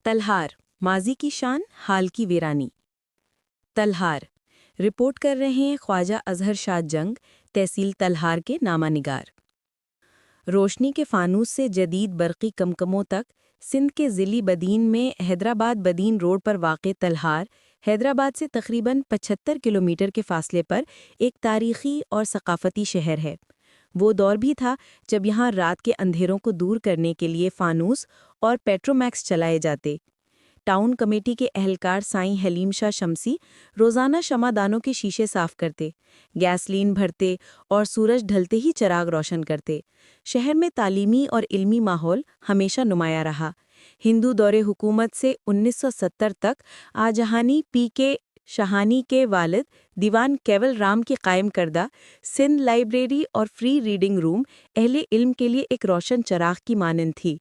तलहार, माजी की शान, हाल की वीरानी। तलहार रिपोर्ट कर रहे हैं ख्वाजा अजहर शाह जंग, तहसील तलहार के नामानिगार। रोशनी के फानूस से जदीद बरक़ी कमकमों तक सिंध के ज़िली बदीन में हैदराबाद बदीन रोड पर वाक़ तलहार, हैदराबाद से तकरीबन 75 किलोमीटर के फासले पर एक तारीख़ी और सक़ाफ़ती शहर है। वो दौर भी था जब यहाँ रात के अंधेरों को दूर करने के लिए फानूस और पेट्रोमैक्स चलाए जाते। टाउन कमेटी के अहलकार साईं हलीम शाह शमसी रोज़ाना शमादानों के शीशे साफ करते, गैसलीन भरते और सूरज ढलते ही चिराग रोशन करते। शहर में तालीमी और इल्मी माहौल हमेशा नुमाया रहा। हिंदू दौरे हुकूमत से 1970 तक आजहानी पी.के. शाहानी के वालिद दीवान केवल राम की कायम करदा सिंध लाइब्रेरी और फ्री रीडिंग रूम अहले इल्म के लिए एक रोशन चराग की मानंद थी।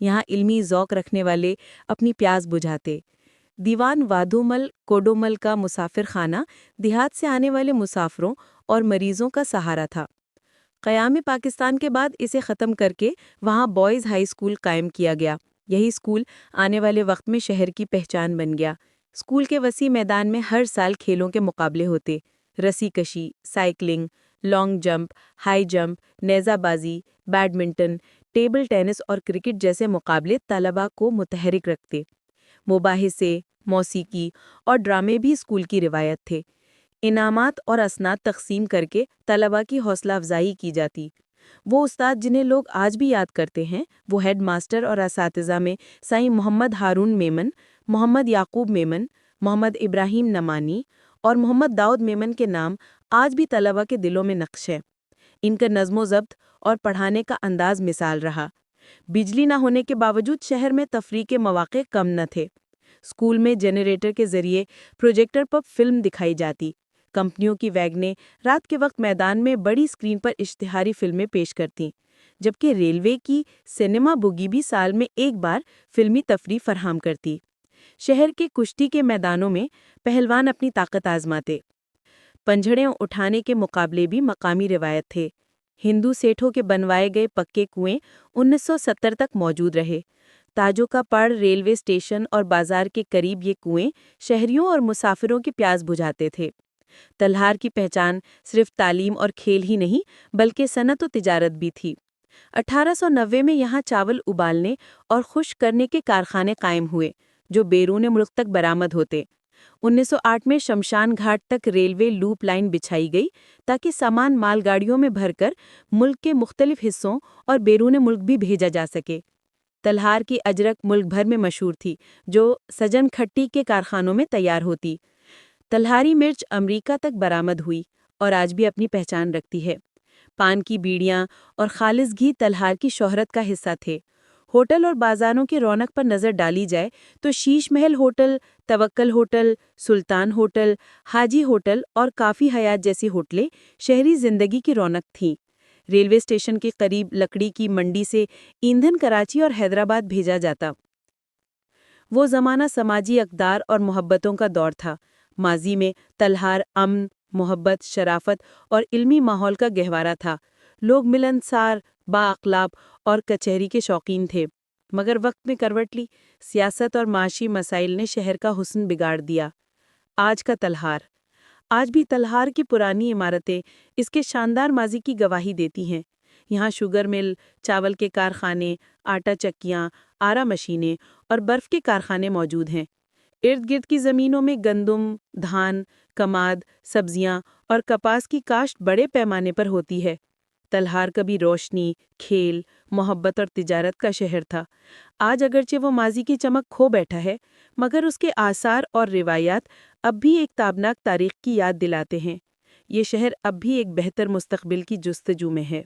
यहाँ इल्मी ज़ौक़ रखने वाले अपनी प्यास बुझाते। दीवान वादोमल कोडोमल का मुसाफिर खाना देहात से आने वाले मुसाफिरों और मरीज़ों का सहारा था। क़याम पाकिस्तान के बाद इसे ख़त्म करके वहाँ बॉयज़ हाई स्कूल कायम किया गया। यही स्कूल आने वाले वक्त में शहर की पहचान बन गया। स्कूल के वसी मैदान में हर साल खेलों के मुकाबले होते। रस्सी कशी, cycling, long jump, high jump, नेज़ाबाजी, बैडमिंटन, टेबल टेनिस और क्रिकेट जैसे मुकाबले तलबा को मुतहरिक रखते। मुबाहिसे, मौसीकी और ड्रामे भी स्कूल की रिवायत थे। इनामात और असनाद तकसीम करके तलबा की हौसला अफजाई की जाती। वो उस्ताद जिन्हें लोग आज भी याद करते हैं, वो हेड मास्टर और असातिज़ा में साईं मोहम्मद हारून मेमन, मोहम्मद याकूब मेमन, मोहम्मद इब्राहिम नमानी और मोहम्मद दाऊद मेमन के नाम आज भी तलबा के दिलों में नक्श है। इनका नज़्म-ओ-ज़ब्त और पढ़ाने का अंदाज़ मिसाल रहा। बिजली न होने के बावजूद शहर में तफरीह के मौक़े कम न थे। स्कूल में जनरेटर के ज़रिए प्रोजेक्टर पर फिल्म दिखाई जाती। कंपनियों की वैगनें रात के वक्त मैदान में बड़ी स्क्रीन पर इश्तिहारी फिल्में पेश करतीं, जबकि रेलवे की सिनेमा बुगी भी साल में एक बार फिल्मी तफरीह फराहम करती। शहर के कुश्ती के मैदानों में पहलवान अपनी ताकत आजमाते। पंझड़ें उठाने के मुकाबले भी मकामी रिवायत थे। हिंदू सेठों के बनवाए गए पक्के कुएं 1970 तक मौजूद रहे। ताजों का पड़ रेलवे स्टेशन और बाजार के करीब ये कुएं शहरियों और मुसाफिरों की प्यास बुझाते थे। तलहार की पहचान सिर्फ तालीम और खेल ही नहीं बल्कि सनत और तिजारत भी थी। 1890 में यहाँ चावल उबालने और खुश्क करने के कारखाने कायम हुए, जो बैरून मुल्क तक बरामद होते। 1908 में शमशान घाट तक रेलवे लूप लाइन बिछाई गई ताकि सामान मालगाड़ियों में भरकर मुल्क के मुख्तलिफ हिस्सों और बैरून मुल्क भी भेजा जा सके। तलहार की अजरक मुल्क भर में मशहूर थी, जो सजन खट्टी के कारखानों में तैयार होती। तलहारी मिर्च अमरीका तक बरामद हुई और आज भी अपनी पहचान रखती है। पान की बीड़ियाँ और खालिस घी तलहार की शोहरत का हिस्सा थे। होटल और बाज़ारों की रौनक पर नज़र डाली जाए तो शीश महल होटल, तवक्कल होटल, सुल्तान होटल, हाजी होटल और काफ़ी हयात जैसी होटलें शहरी ज़िंदगी की रौनक थीं। रेलवे स्टेशन के करीब लकड़ी की मंडी से ईंधन कराची और हैदराबाद भेजा जाता। वो ज़माना समाजी अक़दार और मोहब्बतों का दौर था। माजी में तलहार अमन, मोहब्बत, शराफत और इल्मी माहौल का गहवारा था। लोग मिलनसार, बाअख़लाक़ और कचहरी के शौकीन थे। मगर वक्त में करवट ली, सियासत और माशी मसाइल ने शहर का हुस्न बिगाड़ दिया। आज का तलहार, आज भी तलहार की पुरानी इमारतें इसके शानदार माजी की गवाही देती हैं। यहाँ शुगर मिल, चावल के कारखाने, आटा चक्कियाँ, आरा मशीनें और बर्फ़ के कारखाने मौजूद हैं। इर्द गिर्द की ज़मीनों में गंदम, धान, कमाद, सब्जियाँ और कपास की काश्त बड़े पैमाने पर होती है। तलहार कभी रोशनी, खेल, मोहब्बत और तिजारत का शहर था। आज अगरचे वो माजी की चमक खो बैठा है, मगर उसके आसार और रिवायात अब भी एक ताबनाक तारीख़ की याद दिलाते हैं। ये शहर अब भी एक बेहतर मुस्तक़बिल की जुस्तजू में है।